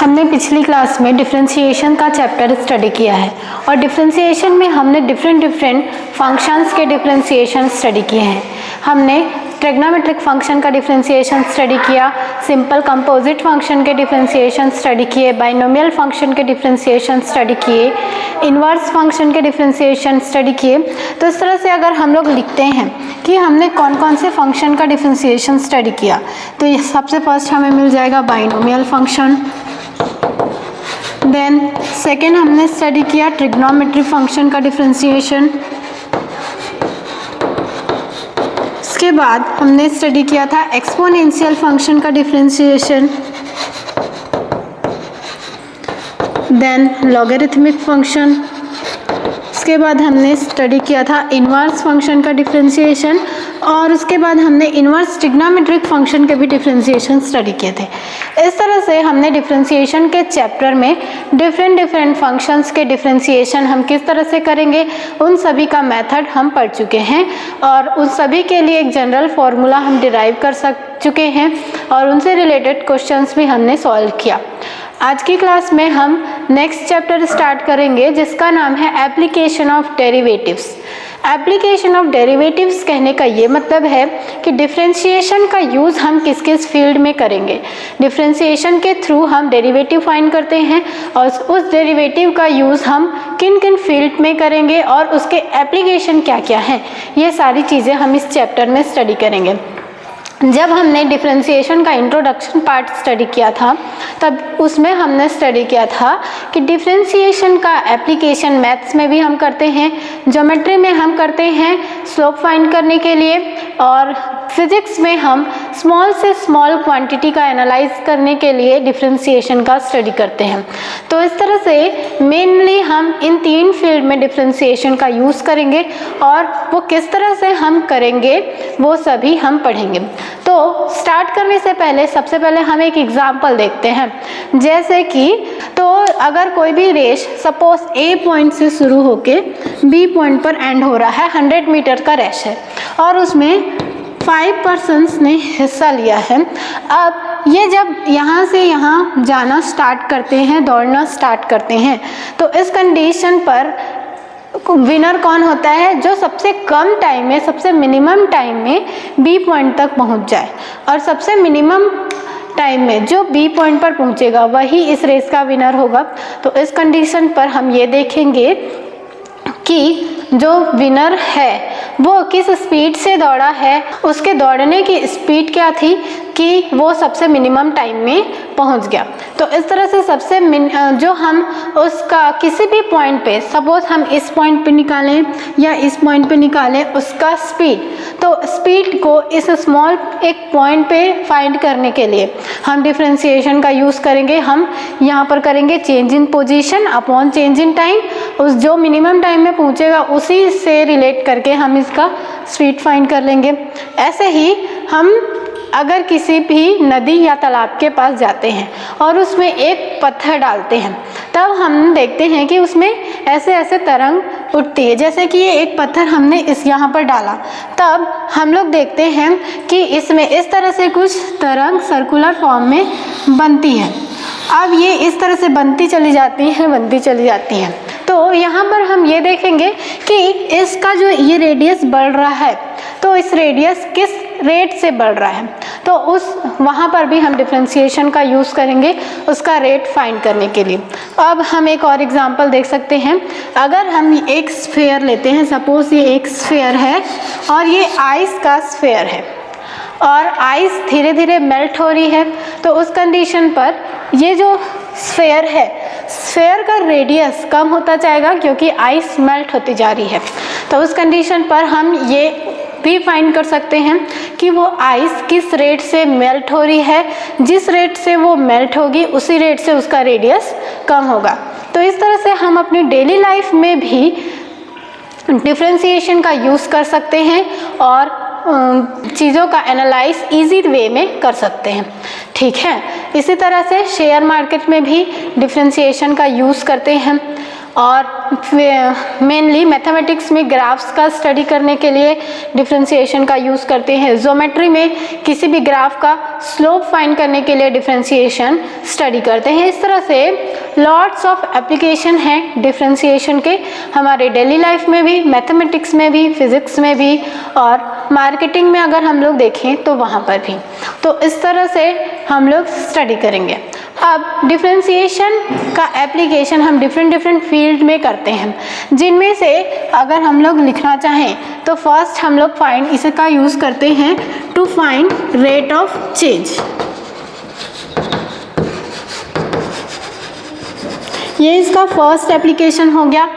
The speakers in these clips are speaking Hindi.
हमने पिछली क्लास में डिफरेंशिएशन का चैप्टर स्टडी किया है और डिफरेंशिएशन में हमने डिफरेंट फंक्शंस के डिफरेंशिएशन स्टडी किए हैं। हमने ट्रिग्नोमेट्रिक फंक्शन का डिफरेंशिएशन स्टडी किया, सिंपल कंपोजिट फंक्शन के डिफरेंशिएशन स्टडी किए, बाइनोमियल फंक्शन के डिफरेंशिएशन स्टडी किए, इन्वर्स फंक्शन के डिफरेंशिएशन स्टडी किए। तो इस तरह से अगर हम लोग लिखते हैं कि हमने कौन कौन से फंक्शन का डिफरेंशिएशन स्टडी किया, तो ये सबसे फर्स्ट हमें मिल जाएगा बाइनोमियल फंक्शन। देन सेकेंड हमने स्टडी किया ट्रिग्नोमेट्रिक फंक्शन का डिफरेंशिएशन। इसके बाद हमने स्टडी किया था एक्सपोनेंशियल फंक्शन का डिफरेंशिएशन। Then logarithmic function. उसके बाद हमने स्टडी किया था इन्वर्स फंक्शन का डिफरेंशिएशन और उसके बाद हमने इन्वर्स ट्रिग्नोमेट्रिक फंक्शन के भी डिफरेंशिएशन स्टडी किए थे। इस तरह से हमने डिफरेंशिएशन के चैप्टर में डिफरेंट फंक्शंस के डिफरेंशिएशन हम किस तरह से करेंगे उन सभी का मेथड हम पढ़ चुके हैं और उन सभी के लिए एक जनरल फॉर्मूला हम डिराइव कर चुके हैं और उनसे रिलेटेड क्वेश्चंस भी हमने सॉल्व किया। आज की क्लास में हम नेक्स्ट चैप्टर स्टार्ट करेंगे जिसका नाम है application of derivatives. Application of derivatives कहने का ये मतलब है कि डिफरेंशिएशन का यूज़ हम किस किस फील्ड में करेंगे। डिफरेंशिएशन के थ्रू हम डेरिवेटिव फाइंड करते हैं और उस डेरिवेटिव का यूज़ हम किन किन फील्ड में करेंगे और उसके एप्लीकेशन क्या क्या हैं, ये सारी चीज़ें हम इस चैप्टर में स्टडी करेंगे। जब हमने डिफरेंशिएशन का इंट्रोडक्शन पार्ट स्टडी किया था तब उसमें हमने स्टडी किया था कि डिफरेंशिएशन का एप्लीकेशन मैथ्स में भी हम करते हैं, ज्योमेट्री में हम करते हैं स्लोप फाइंड करने के लिए और फिजिक्स में हम स्मॉल से स्मॉल क्वांटिटी का एनालाइज करने के लिए डिफरेंशिएशन का स्टडी करते हैं। तो इस तरह से मेनली हम इन तीन फील्ड में डिफरेंशिएशन का यूज़ करेंगे और वो किस तरह से हम करेंगे वो सभी हम पढ़ेंगे। तो स्टार्ट करने से पहले सबसे पहले हम एक एग्जांपल देखते हैं। जैसे कि तो अगर कोई भी रेस सपोज ए पॉइंट से शुरू होके बी पॉइंट पर एंड हो रहा है, 100 मीटर का रेस है और उसमें 5 पर्सन्स ने हिस्सा लिया है। अब ये जब यहाँ से यहाँ जाना स्टार्ट करते हैं, दौड़ना स्टार्ट करते हैं, तो इस कंडीशन पर विनर कौन होता है? जो सबसे कम टाइम में, सबसे मिनिमम टाइम में बी पॉइंट तक पहुँच जाए और सबसे मिनिमम टाइम में जो बी पॉइंट पर पहुँचेगा वही इस रेस का विनर होगा। तो इस कंडीशन पर हम ये देखेंगे कि जो विनर है वो किस स्पीड से दौड़ा है, उसके दौड़ने की स्पीड क्या थी कि वो सबसे मिनिमम टाइम में पहुंच गया। तो इस तरह से सबसे जो हम उसका किसी भी पॉइंट पे, सपोज हम इस पॉइंट पे निकालें या इस पॉइंट पे निकालें उसका स्पीड, तो स्पीड को इस स्मॉल एक पॉइंट पे फाइंड करने के लिए हम डिफरेंशिएशन का यूज़ करेंगे। हम यहाँ पर करेंगे change in position upon change in time. उस जो मिनिमम टाइम में पहुँचेगा उसी से रिलेट करके हम इसका स्पीड फाइंड कर लेंगे। ऐसे ही हम अगर किसी भी नदी या तालाब के पास जाते हैं और उसमें एक पत्थर डालते हैं, तब हम देखते हैं कि उसमें ऐसे ऐसे तरंग उठती है। जैसे कि ये एक पत्थर हमने इस यहाँ पर डाला, तब हम लोग देखते हैं कि इसमें इस तरह से कुछ तरंग सर्कुलर फॉर्म में बनती है। अब ये इस तरह से बनती चली जाती हैं। तो यहाँ पर हम ये देखेंगे कि इसका जो ये रेडियस बढ़ रहा है, तो इस रेडियस किस रेट से बढ़ रहा है, तो वहाँ पर भी हम डिफरेंशिएशन का यूज़ करेंगे उसका रेट फाइंड करने के लिए। अब हम एक और एग्जांपल देख सकते हैं। अगर हम एक स्फीयर लेते हैं, सपोज ये एक स्फीयर है और ये आइस का स्फीयर है और आइस धीरे धीरे मेल्ट हो रही है, तो उस कंडीशन पर ये जो स्फीयर है, स्फीयर का रेडियस कम होता जाएगा क्योंकि आइस मेल्ट होती जा रही है। तो उस कंडीशन पर हम ये भी फाइंड कर सकते हैं कि वो आइस किस रेट से मेल्ट हो रही है। जिस रेट से वो मेल्ट होगी उसी रेट से उसका रेडियस कम होगा। तो इस तरह से हम अपनी डेली लाइफ में भी डिफरेंशिएशन का यूज़ कर सकते हैं और चीज़ों का एनालाइज इजी वे में कर सकते हैं। ठीक है, इसी तरह से शेयर मार्केट में भी डिफरेंशिएशन का यूज़ करते हैं और मेनली मैथमेटिक्स में ग्राफ्स का स्टडी करने के लिए डिफरेंशिएशन का यूज़ करते हैं। ज्योमेट्री में किसी भी ग्राफ का स्लोप फाइंड करने के लिए डिफरेंशिएशन स्टडी करते हैं। इस तरह से लॉट्स ऑफ एप्लीकेशन हैं डिफरेंशिएशन के, हमारे डेली लाइफ में भी, मैथमेटिक्स में भी, फिजिक्स में भी, और मार्केटिंग में अगर हम लोग देखें तो वहाँ पर भी। तो इस तरह से हम लोग स्टडी करेंगे। अब डिफरेंशिएशन का एप्लीकेशन हम डिफरेंट फील्ड में करते हैं, जिनमें से अगर हम लोग लिखना चाहें तो फर्स्ट हम लोग फाइंड इसका यूज़ करते हैं to find rate of change. ये इसका फर्स्ट एप्लीकेशन हो गया।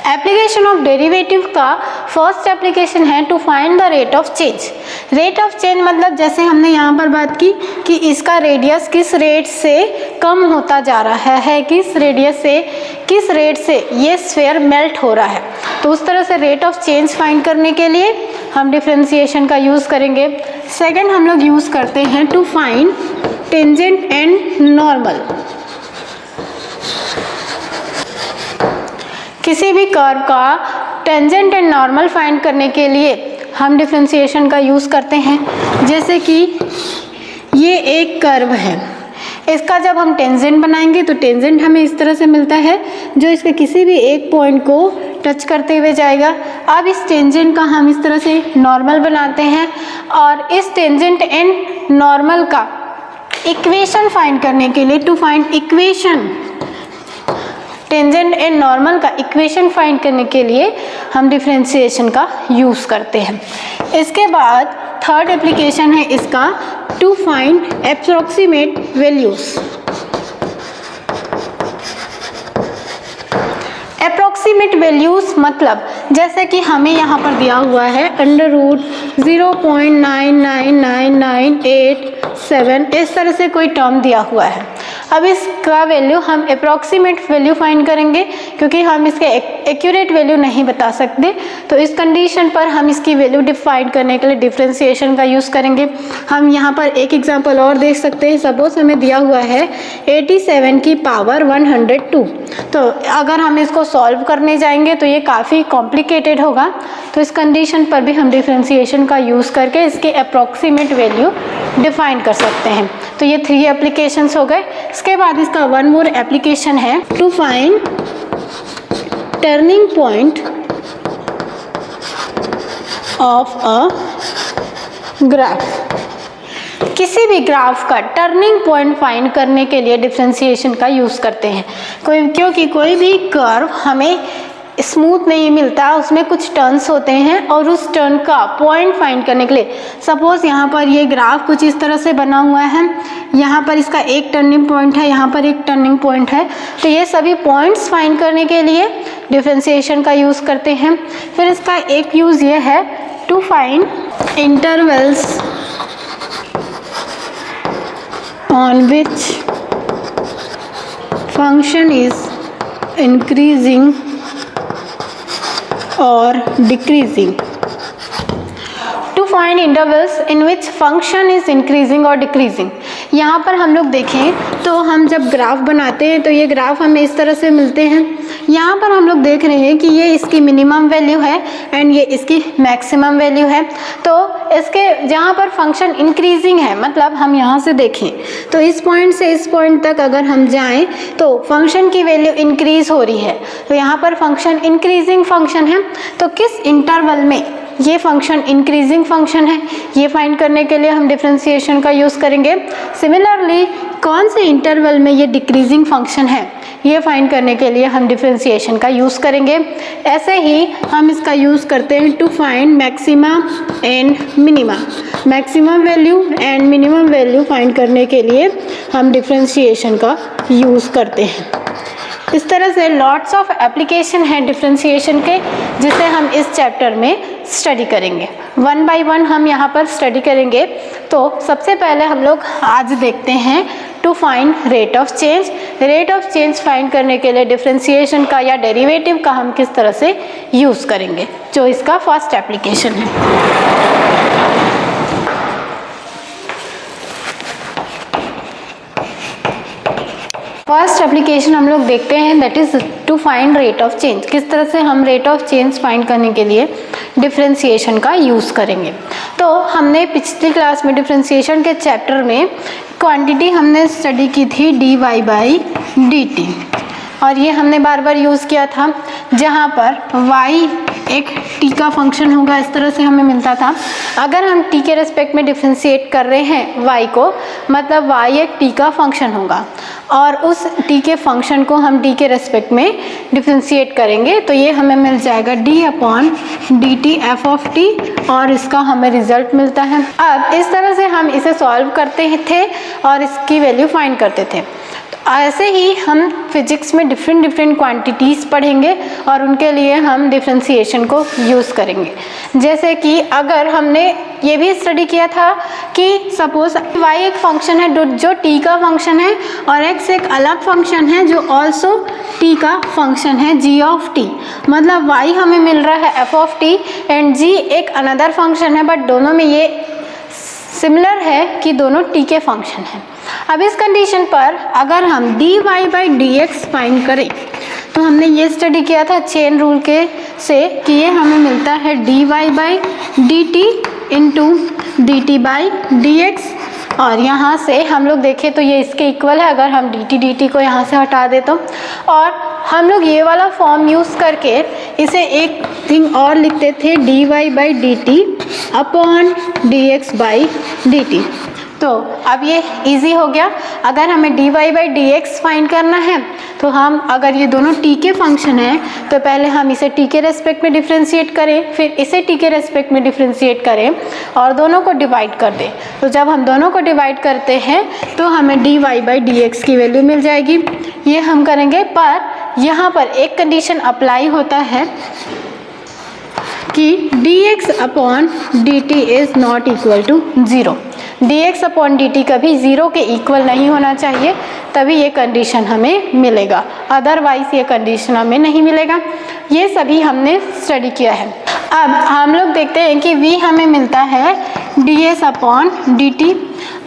एप्लीकेशन ऑफ डेरिवेटिव का फर्स्ट एप्लीकेशन है to find the rate of change. Rate of change मतलब जैसे हमने यहाँ पर बात की कि इसका रेडियस किस रेट से कम होता जा रहा है, किस रेट से ये स्फीयर मेल्ट हो रहा है, तो उस तरह से रेट ऑफ चेंज फाइंड करने के लिए हम डिफरेंशिएशन का यूज़ करेंगे। सेकेंड हम लोग यूज़ करते हैं to find tangent and normal. किसी भी कर्व का टेंजेंट एंड नॉर्मल फाइंड करने के लिए हम डिफरेंशिएशन का यूज़ करते हैं। जैसे कि ये एक कर्व है, इसका जब हम टेंजेंट बनाएंगे तो टेंजेंट हमें इस तरह से मिलता है जो इसके किसी भी एक पॉइंट को टच करते हुए जाएगा। अब इस टेंजेंट का हम इस तरह से नॉर्मल बनाते हैं और इस टेंजेंट एंड नॉर्मल का इक्वेशन फाइंड करने के लिए to find equation, tangent and normal का इक्वेशन फाइंड करने के लिए हम डिफरेंशिएशन का यूज़ करते हैं। इसके बाद थर्ड एप्लीकेशन है इसका to find approximate values. Approximate values मतलब जैसे कि हमें यहाँ पर दिया हुआ है √0.99998 इस तरह से कोई टर्म दिया हुआ है। अब इसका वैल्यू हम अप्रॉक्सीमेट वैल्यू फाइंड करेंगे क्योंकि हम इसके एक्यूरेट वैल्यू नहीं बता सकते, तो इस कंडीशन पर हम इसकी वैल्यू डिफाइन करने के लिए डिफरेंशिएशन का यूज़ करेंगे। हम यहाँ पर एक एग्जांपल और देख सकते हैं। सपोज हमें दिया हुआ है 87 की पावर 102, तो अगर हम इसको सॉल्व करने जाएंगे तो ये काफ़ी कॉम्प्लिकेटेड होगा, तो इस कंडीशन पर भी हम डिफरेंशिएशन का यूज़ करके इसके अप्रॉक्सीमेट वैल्यू डिफाइन कर सकते हैं। तो ये 3 एप्लीकेशंस हो गए। इसके बाद इसका वन मोर एप्लीकेशन है to find turning point of a graph. किसी भी ग्राफ का टर्निंग पॉइंट फाइंड करने के लिए डिफरेंशिएशन का यूज़ करते हैं। क्योंकि कोई भी कर्व हमें स्मूथ नहीं मिलता, उसमें कुछ टर्न्स होते हैं और उस टर्न का पॉइंट फाइंड करने के लिए, सपोज यहाँ पर ये ग्राफ कुछ इस तरह से बना हुआ है, यहाँ पर इसका एक टर्निंग पॉइंट है, यहाँ पर एक टर्निंग पॉइंट है, तो ये सभी पॉइंट्स फाइंड करने के लिए डिफरेंशिएशन का यूज़ करते हैं। फिर इसका एक यूज़ ये है to find intervals on which function is increasing or decreasing. To find intervals in which function is increasing or decreasing. यहाँ पर हम लोग देखें तो हम जब ग्राफ बनाते हैं तो ये ग्राफ हमें इस तरह से मिलते हैं। यहाँ पर हम लोग देख रहे हैं कि ये इसकी मिनिमम वैल्यू है एंड ये इसकी मैक्सिमम वैल्यू है। तो इसके जहाँ पर फंक्शन इंक्रीजिंग है, मतलब हम यहाँ से देखें तो इस पॉइंट से इस पॉइंट तक अगर हम जाएं तो फंक्शन की वैल्यू इंक्रीज हो रही है, तो यहाँ पर फंक्शन इंक्रीजिंग फंक्शन है। तो किस इंटरवल में ये फंक्शन इंक्रीजिंग फंक्शन है, ये फाइंड करने के लिए हम डिफरेंशिएशन का यूज़ करेंगे। सिमिलरली कौन से इंटरवल में ये डिक्रीजिंग फंक्शन है, ये फाइंड करने के लिए हम डिफरेंशिएशन का यूज़ करेंगे। ऐसे ही हम इसका यूज़ करते हैं to find maxima and minima. Maximum value and minimum value find करने के लिए हम डिफरेंशिएशन का यूज़ करते हैं। इस तरह से लॉट्स ऑफ एप्लीकेशन हैं डिफरेंशिएशन के, जिसे हम इस चैप्टर में स्टडी करेंगे। वन बाय वन हम यहाँ पर स्टडी करेंगे। तो सबसे पहले हम लोग आज देखते हैं to find rate of change. Rate of change find करने के लिए डिफरेंशिएशन का या डेरिवेटिव का हम किस तरह से यूज़ करेंगे, जो इसका फर्स्ट एप्लीकेशन है। फर्स्ट एप्लीकेशन हम लोग देखते हैं, that is to find rate of change. किस तरह से हम रेट ऑफ चेंज फाइंड करने के लिए डिफरेंशिएशन का यूज़ करेंगे। तो हमने पिछली क्लास में डिफरेंशिएशन के चैप्टर में क्वांटिटी हमने स्टडी की थी dy/dt, और ये हमने बार बार यूज़ किया था, जहाँ पर y एक t का फंक्शन होगा, इस तरह से हमें मिलता था। अगर हम t के रेस्पेक्ट में डिफ्रेंशिएट कर रहे हैं y को, मतलब y एक t का फंक्शन होगा, और उस t के फंक्शन को हम t के रेस्पेक्ट में डिफ्रेंशिएट करेंगे, तो ये हमें मिल जाएगा d/dt f(t), और इसका हमें रिजल्ट मिलता है। अब इस तरह से हम इसे सॉल्व करते थे और इसकी वैल्यू फाइंड करते थे। ऐसे ही हम फिजिक्स में डिफरेंट क्वांटिटीज़ पढ़ेंगे और उनके लिए हम डिफरेंशिएशन को यूज़ करेंगे। जैसे कि अगर हमने ये भी स्टडी किया था कि सपोज y एक फंक्शन है जो t का फंक्शन है, और x एक अलग फंक्शन है जो ऑल्सो t का फंक्शन है, g(t). मतलब y हमें मिल रहा है f(t) एंड g एक अनदर फंक्शन है, बट दोनों में ये सिमिलर है कि दोनों t के फंक्शन हैं। अब इस कंडीशन पर अगर हम dy/dx फाइंड करें, तो हमने ये स्टडी किया था चेन रूल के से कि ये हमें मिलता है dy/dt इंटू dt/dx, और यहाँ से हम लोग देखें तो ये इसके इक्वल है अगर हम dt को यहाँ से हटा दे तो। और हम लोग ये वाला फॉर्म यूज़ करके इसे एक थिंग और लिखते थे dy/dt अपॉन dx/dt। तो अब ये इजी हो गया। अगर हमें dy/dx फाइंड करना है, तो हम अगर ये दोनों t के फंक्शन है, तो पहले हम इसे t के रेस्पेक्ट में डिफ्रेंशिएट करें, फिर इसे t के रेस्पेक्ट में डिफ्रेंशिएट करें और दोनों को डिवाइड कर दें। तो जब हम दोनों को डिवाइड करते हैं तो हमें dy/dx की वैल्यू मिल जाएगी। ये हम करेंगे, पर यहाँ पर एक कंडीशन अप्लाई होता है कि dx/dt is not equal to 0। dx/dt कभी 0 के इक्वल नहीं होना चाहिए, तभी ये कंडीशन हमें मिलेगा, अदरवाइज ये कंडीशन हमें नहीं मिलेगा। ये सभी हमने स्टडी किया है। अब हम लोग देखते हैं कि v हमें मिलता है ds/dt।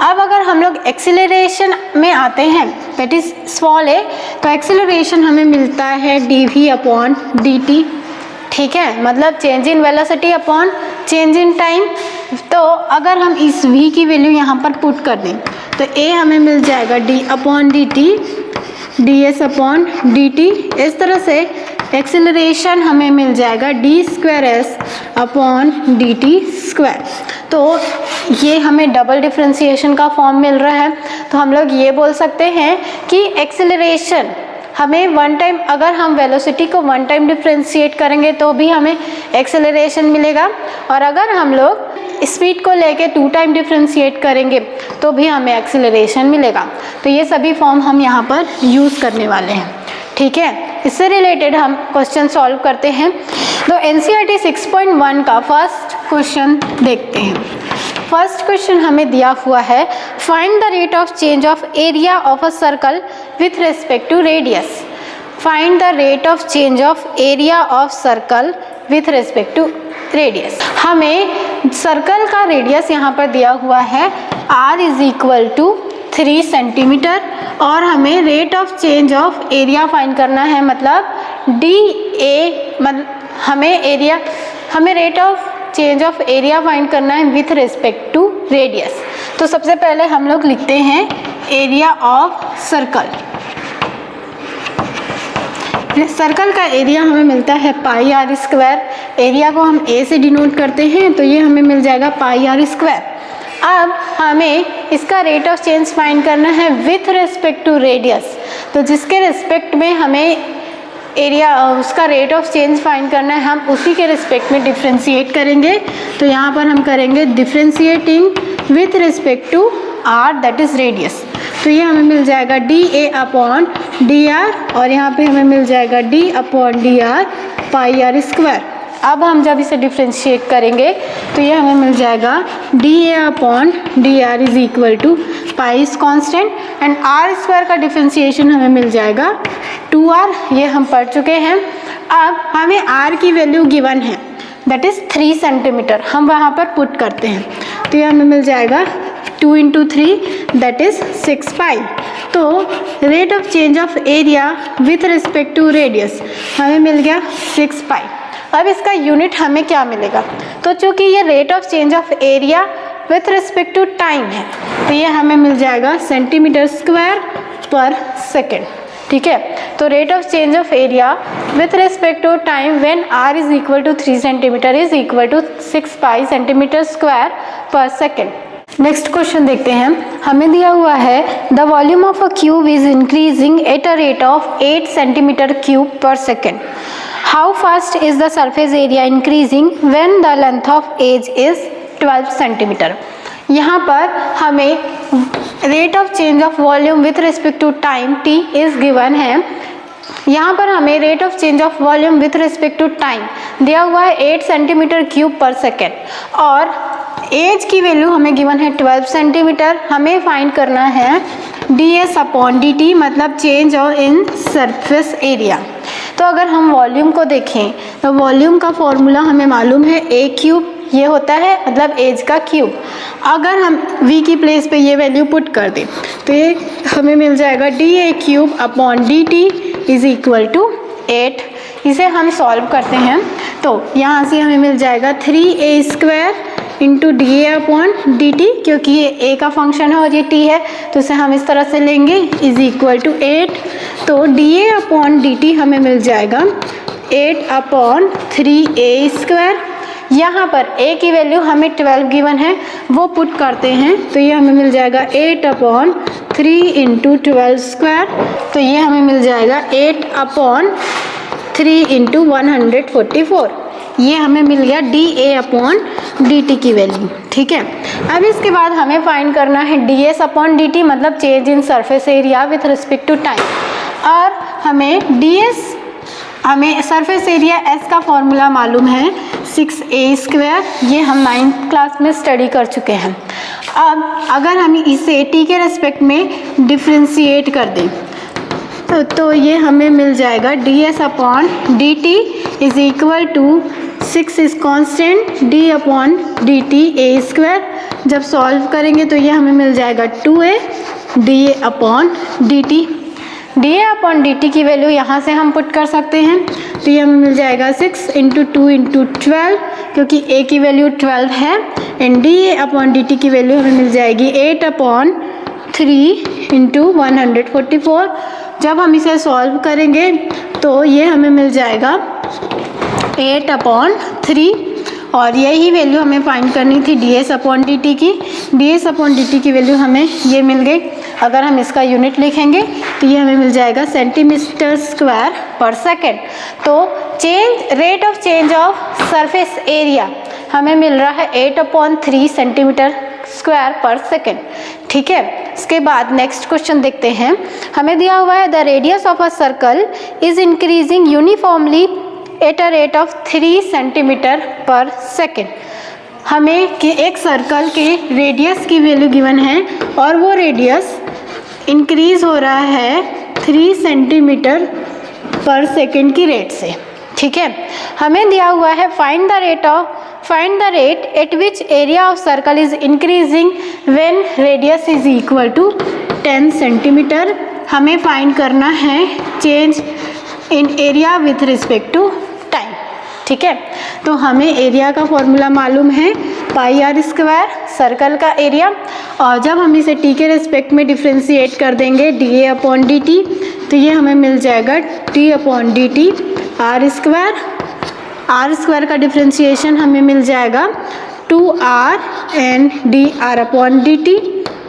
अब अगर हम लोग एक्सीलरेशन में आते हैं, दैट इज स्मॉल a, तो एक्सीलरेशन हमें मिलता है dv/dt। ठीक है, मतलब change in velocity upon change in time. तो अगर हम इस v की वैल्यू यहाँ पर पुट कर दें, तो a हमें मिल जाएगा d/dt ds/dt। इस तरह से एक्सीलरेशन हमें मिल जाएगा d²s/dt²। तो ये हमें डबल डिफरेंशिएशन का फॉर्म मिल रहा है। तो हम लोग ये बोल सकते हैं कि एक्सीलरेशन हमें वन टाइम, अगर हम वेलोसिटी को वन टाइम डिफरेंशिएट करेंगे तो भी हमें एक्सेलरेशन मिलेगा, और अगर हम लोग स्पीड को लेके 2 टाइम डिफरेंशिएट करेंगे तो भी हमें एक्सेलरेशन मिलेगा। तो ये सभी फॉर्म हम यहाँ पर यूज़ करने वाले हैं। ठीक है, इससे रिलेटेड हम क्वेश्चन सॉल्व करते हैं। तो NCERT 6.1 का फर्स्ट क्वेश्चन देखते हैं। फर्स्ट क्वेश्चन हमें दिया हुआ है, find the rate of change of area of a circle with respect to radius. Find the rate of change of area of circle with respect to radius. हमें सर्कल का रेडियस यहाँ पर दिया हुआ है r = 3 सेंटीमीटर, और हमें rate of change of area find करना है, मतलब dA, हमें rate of change of area find करना है विथ रिस्पेक्ट टू रेडियस। तो सबसे पहले हम लोग लिखते हैं एरिया ऑफ सर्कल। सर्कल का एरिया हमें मिलता है πr²। एरिया को हम a से डिनोट करते हैं, तो ये हमें मिल जाएगा πr²। अब हमें इसका रेट ऑफ चेंज फाइंड करना है विथ रिस्पेक्ट टू रेडियस। तो जिसके रिस्पेक्ट में हमें एरिया, उसका रेट ऑफ चेंज फाइंड करना है, हम उसी के रिस्पेक्ट में डिफ्रेंशिएट करेंगे। तो यहाँ पर हम करेंगे differentiating with respect to r, that is radius. तो ये हमें मिल जाएगा dA/dr, और यहाँ पे हमें मिल जाएगा d/dr πr²। अब हम जब इसे डिफ्रेंशिएट करेंगे तो ये हमें मिल जाएगा dA/dr = pi is constant, and r² का डिफ्रेंशिएशन हमें मिल जाएगा 2r। ये हम पढ़ चुके हैं। अब हमें r की वैल्यू गिवन है, दैट इज़ 3 सेंटीमीटर। हम वहाँ पर पुट करते हैं, तो ये हमें मिल जाएगा 2 into 3 that is 6 pi। तो rate of change of area with respect to radius हमें मिल गया 6 पाई। अब इसका यूनिट हमें क्या मिलेगा, तो चूँकि ये rate of change of area with respect to time है तो ये हमें मिल जाएगा सेंटीमीटर स्क्वायर पर सेकेंड। ठीक है, तो rate of change of area with respect to time when r is equal to 3 centimetre is equal to 6 pi centimetre square per second. Next question देखते हैं। हमें दिया हुआ है the volume of a cube is increasing at a rate of 8 centimetre cube per second. How fast is the surface area increasing when the length of edge is 12 centimetre. यहाँ पर हमें rate of change of volume with respect to time t is given है। यहाँ पर हमें rate of change of volume with respect to time दिया हुआ है 8 सेंटीमीटर क्यूब पर सेकेंड और एज की वैल्यू हमें गिवन है 12 सेंटीमीटर। हमें फाइंड करना है ds अपॉन dt मतलब चेंज इन सरफेस एरिया। तो अगर हम वॉल्यूम को देखें तो वॉल्यूम का फॉर्मूला हमें मालूम है a क्यूब, ये होता है मतलब एज का क्यूब। अगर हम v की प्लेस पे ये वैल्यू पुट कर दें तो ये हमें मिल जाएगा dA cube upon dt is equal to 8। इसे हम सॉल्व करते हैं तो यहाँ से हमें मिल जाएगा 3a square into D A upon D T, क्योंकि ये a का फंक्शन है और ये t है तो इसे हम इस तरह से लेंगे इज इक्वल टू 8। तो D A upon D T हमें मिल जाएगा 8 अपॉन 3a स्क्वायर। यहाँ पर a की वैल्यू हमें 12 गिवन है वो पुट करते हैं तो ये हमें मिल जाएगा 8 अपॉन 3 इंटू 12 स्क्वायर। तो ये हमें मिल जाएगा 8 अपॉन 3 इंटू 144। ये हमें मिल गया D A upon D T की वैल्यू। ठीक है, अब इसके बाद हमें फाइंड करना है D S upon D T मतलब change in surface area with respect to time. और हमें डी एस हमें सरफेस एरिया एस का फॉर्मूला मालूम है 6a स्क्वायर, ये हम 9th क्लास में स्टडी कर चुके हैं। अब अगर हम इसे t के रेस्पेक्ट में डिफ्रेंशिएट कर दें तो ये हमें मिल जाएगा ds upon D T is equal to 6 is constant d upon D T A square. जब सॉल्व करेंगे तो ये हमें मिल जाएगा 2a da upon D T. D A upon D T की वैल्यू यहाँ से हम पुट कर सकते हैं तो ये हमें मिल जाएगा 6 इंटू 2 इंटू 12 क्योंकि a की वैल्यू 12 है and D A upon D T की वैल्यू हमें मिल जाएगी 8 अपॉन 3 इंटू 144। जब हम इसे सॉल्व करेंगे तो ये हमें मिल जाएगा 8 अपॉन 3 और यही वैल्यू हमें फाइंड करनी थी D S upon D T की। D S upon D T की वैल्यू हमें ये मिल गई। अगर हम इसका यूनिट लिखेंगे तो ये हमें मिल जाएगा सेंटीमीटर स्क्वायर पर सेकेंड। तो rate of change of surface area हमें मिल रहा है 8 upon 3 centimetre square per second. ठीक है, इसके बाद नेक्स्ट क्वेश्चन देखते हैं। हमें दिया हुआ है the radius of a circle is increasing uniformly eight a rate of 3 centimetre per second. हमें कि एक सर्कल के रेडियस की वैल्यू गिवन है और वो रेडियस इंक्रीज हो रहा है 3 सेंटीमीटर पर सेकेंड की रेट से। ठीक है, हमें दिया हुआ है find the rate at which area of circle is increasing when radius is equal to 10 centimetre. हमें फाइंड करना है change in area with respect to time. ठीक है, तो हमें एरिया का फॉर्मूला मालूम है पाई आर स्क्वायर सर्कल का एरिया और जब हम इसे टी के रिस्पेक्ट में डिफ्रेंशिएट कर देंगे D A upon D T तो ये हमें मिल जाएगा T upon D T R square का डिफ्रेंशिएशन हमें मिल जाएगा 2r and D are upon D T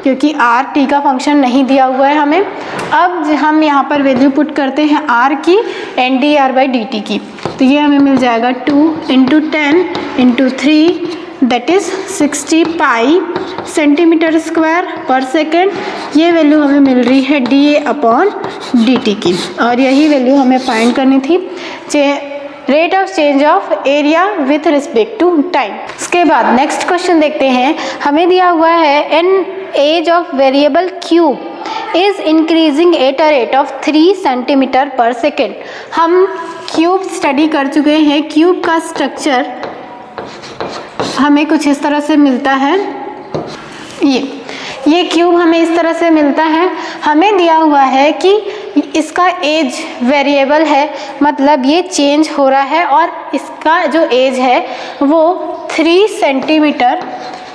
क्योंकि r t का फंक्शन नहीं दिया हुआ है हमें। अब हम यहाँ पर वैल्यू पुट करते हैं r की and D R by D T की तो ये हमें मिल जाएगा 2 into 10 into 3 that is 60 pi centimetre square per second. ये वैल्यू हमें मिल रही है D A upon D T की और यही वैल्यू हमें फाइंड करनी थी rate of change of area with respect to time. इसके बाद नेक्स्ट क्वेश्चन देखते हैं। हमें दिया हुआ है an edge of variable cube is increasing at a rate of 3 centimetre per second. हम क्यूब स्टडी कर चुके हैं। क्यूब का स्ट्रक्चर हमें कुछ इस तरह से मिलता है। ये ये क्यूब हमें इस तरह से मिलता है। हमें दिया हुआ है कि इसका एज वेरिएबल है, मतलब ये चेंज हो रहा है और इसका जो एज है वो 3 सेंटीमीटर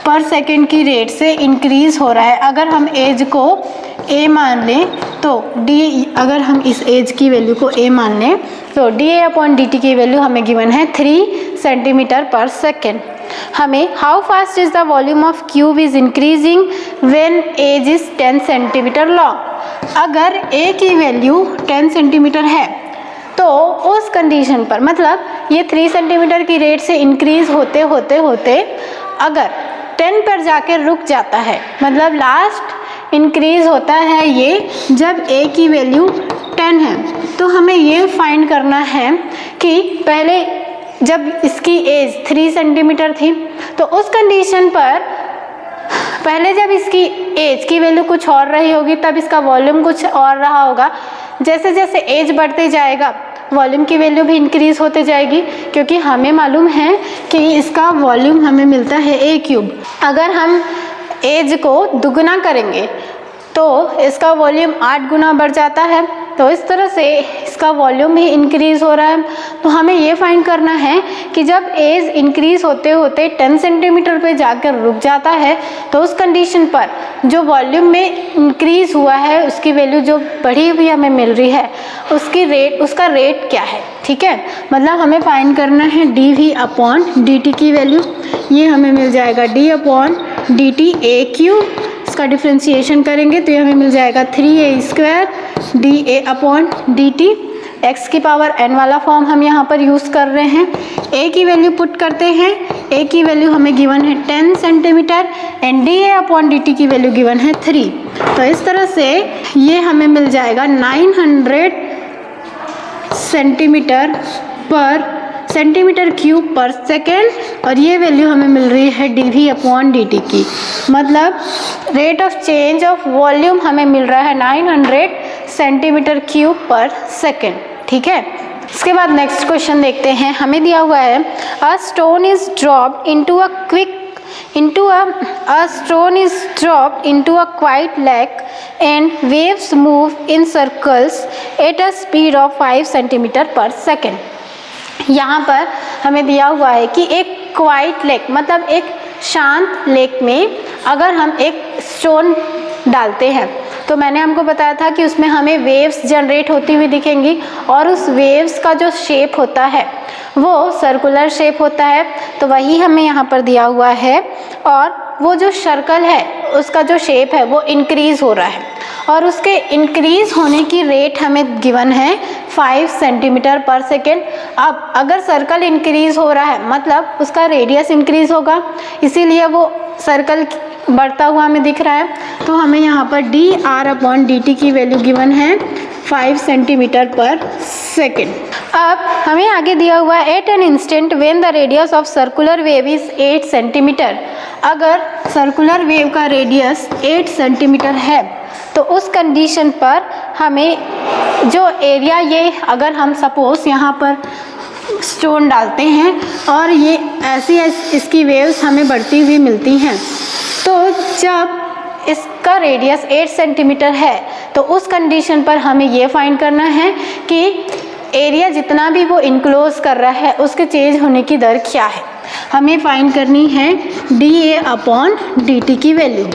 पर सेकेंड की रेट से इंक्रीज़ हो रहा है। अगर हम एज को a मान लें तो d, अगर हम इस एज की वैल्यू को a मान लें तो dA/dt की वैल्यू हमें गिवन है 3 सेंटीमीटर पर सेकेंड। हमें how fast is the volume of cube is increasing when edge is 10 centimetre long. अगर a की वैल्यू 10 सेंटीमीटर है तो उस कंडीशन पर, मतलब ये 3 सेंटीमीटर की रेट से इंक्रीज होते होते होते अगर 10 पर जाकर रुक जाता है, मतलब लास्ट इंक्रीज होता है ये जब a की वैल्यू 10 है, तो हमें ये फाइंड करना है कि पहले जब इसकी एज 3 सेंटीमीटर थी तो उस कंडीशन पर पहले जब इसकी एज की वैल्यू कुछ और रही होगी तब इसका वॉल्यूम कुछ और रहा होगा। जैसे जैसे एज बढ़ते जाएगा वॉल्यूम की वैल्यू भी इंक्रीज होते जाएगी, क्योंकि हमें मालूम है कि इसका वॉल्यूम हमें मिलता है a क्यूब। अगर हम एज को दुगुना करेंगे तो इसका वॉल्यूम 8 गुना बढ़ जाता है, तो इस तरह से इसका वॉल्यूम भी इंक्रीज़ हो रहा है। तो हमें ये फाइंड करना है कि जब एज इंक्रीज़ होते होते 10 सेंटीमीटर पे जाकर रुक जाता है तो उस कंडीशन पर जो वॉल्यूम में इंक्रीज़ हुआ है उसकी वैल्यू जो बढ़ी हुई हमें मिल रही है उसका रेट क्या है। ठीक है, मतलब हमें फाइंड करना है dV/dt की वैल्यू। ये हमें मिल जाएगा d/dt a क्यूब, इसका डिफ्रेंशिएशन करेंगे तो ये हमें मिल जाएगा 3a² dA/dt। x की पावर n वाला फॉर्म हम यहाँ पर यूज़ कर रहे हैं। a की वैल्यू पुट करते हैं, a की वैल्यू हमें गिवन है 10 सेंटीमीटर एंड dA/dt की वैल्यू गिवन है 3। तो इस तरह से ये हमें मिल जाएगा 900 सेंटीमीटर क्यूब पर सेकेंड और ये वैल्यू हमें मिल रही है dV/dt की। मतलब rate of change of volume हमें मिल रहा है 900 सेंटीमीटर क्यूब पर सेकेंड। ठीक है, इसके बाद नेक्स्ट क्वेश्चन देखते हैं। हमें दिया हुआ है a stone is dropped into a quiet lake and waves move in circles at a speed of 5 centimetre per second. यहाँ पर हमें दिया हुआ है कि एक क्वाइट लेक, मतलब एक शांत लेक में अगर हम एक स्टोन डालते हैं तो मैंने हमको बताया था कि उसमें हमें वेव्स जनरेट होती हुई दिखेंगी और उस वेव्स का जो शेप होता है वो सर्कुलर शेप होता है। तो वही हमें यहाँ पर दिया हुआ है और वो जो सर्कल है उसका जो शेप है वो इंक्रीज हो रहा है और उसके इंक्रीज होने की रेट हमें गिवन है 5 सेंटीमीटर पर सेकेंड। अब अगर सर्कल इंक्रीज हो रहा है मतलब उसका रेडियस इंक्रीज होगा, इसीलिए वो सर्कल बढ़ता हुआ हमें दिख रहा है। तो हमें यहाँ पर dR/dt की वैल्यू गिवन है 5 सेंटीमीटर पर सेकेंड। अब हमें आगे दिया हुआ है at an instant when the radius of circular wave is 8 centimetre. अगर सर्कुलर वेव का रेडियस 8 सेंटीमीटर है तो उस कंडीशन पर हमें जो एरिया, ये अगर हम सपोज यहाँ पर स्टोन डालते हैं और ये ऐसी इसकी वेव्स हमें बढ़ती हुई मिलती हैं, तो जब इसका रेडियस 8 सेंटीमीटर है तो उस कंडीशन पर हमें ये फाइंड करना है कि एरिया जितना भी वो इनक्लोज कर रहा है उसके चेंज होने की दर क्या है। हमें फाइंड करनी है dA/dt की वैल्यू।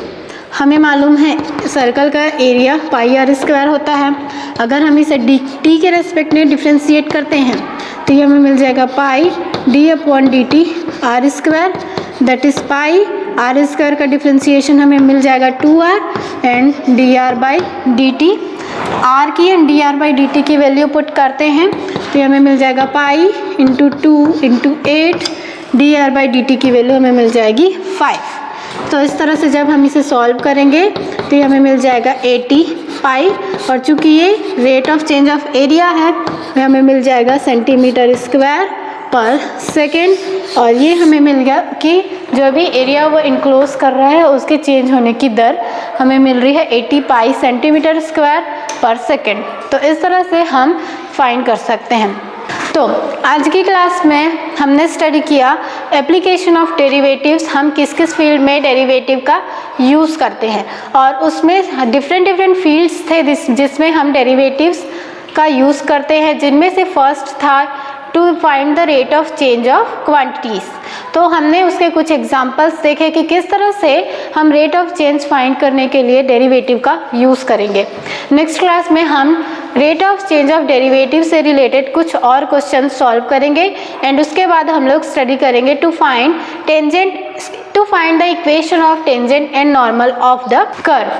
हमें मालूम है सर्कल का एरिया πr² होता है। अगर हम इसे t के रेस्पेक्ट में डिफ्रेंशिएट करते हैं तो ये हमें मिल जाएगा पाई d/dt r², that is pi r² का डिफ्रेंशिएशन हमें मिल जाएगा 2r एंड dr/dt। r की एंड dr/dt की वैल्यू पुट करते हैं तो हमें मिल जाएगा पाई इंटू 2 इंटू 8, dr/dt की वैल्यू हमें मिल जाएगी 5। तो इस तरह से जब हम इसे सॉल्व करेंगे तो ये हमें मिल जाएगा 80 पाई और चूँकि ये rate of change of area है तो हमें मिल जाएगा सेंटीमीटर स्क्वायर पर सेकेंड। और ये हमें मिल गया कि जो भी एरिया वो इनक्लोज कर रहा है उसके चेंज होने की दर हमें मिल रही है 80 पाई सेंटीमीटर स्क्वायर पर सेकेंड। तो इस तरह से हम फाइंड कर सकते हैं। तो आज की क्लास में हमने स्टडी किया एप्लीकेशन ऑफ डेरिवेटिव्स, हम किस किस फील्ड में डेरिवेटिव का यूज़ करते हैं, और उसमें डिफरेंट फील्ड्स थे जिसमें हम डेरिवेटिव्स का यूज़ करते हैं, जिनमें से फर्स्ट था to find the rate of change of quantities. तो हमने उसके कुछ एग्जांपल्स देखे कि किस तरह से हम रेट ऑफ चेंज फाइंड करने के लिए डेरिवेटिव का यूज़ करेंगे। नेक्स्ट क्लास में हम rate of change of derivative से रिलेटेड कुछ और क्वेश्चन सॉल्व करेंगे, एंड उसके बाद हम लोग स्टडी करेंगे to find the equation of tangent and normal of the curve.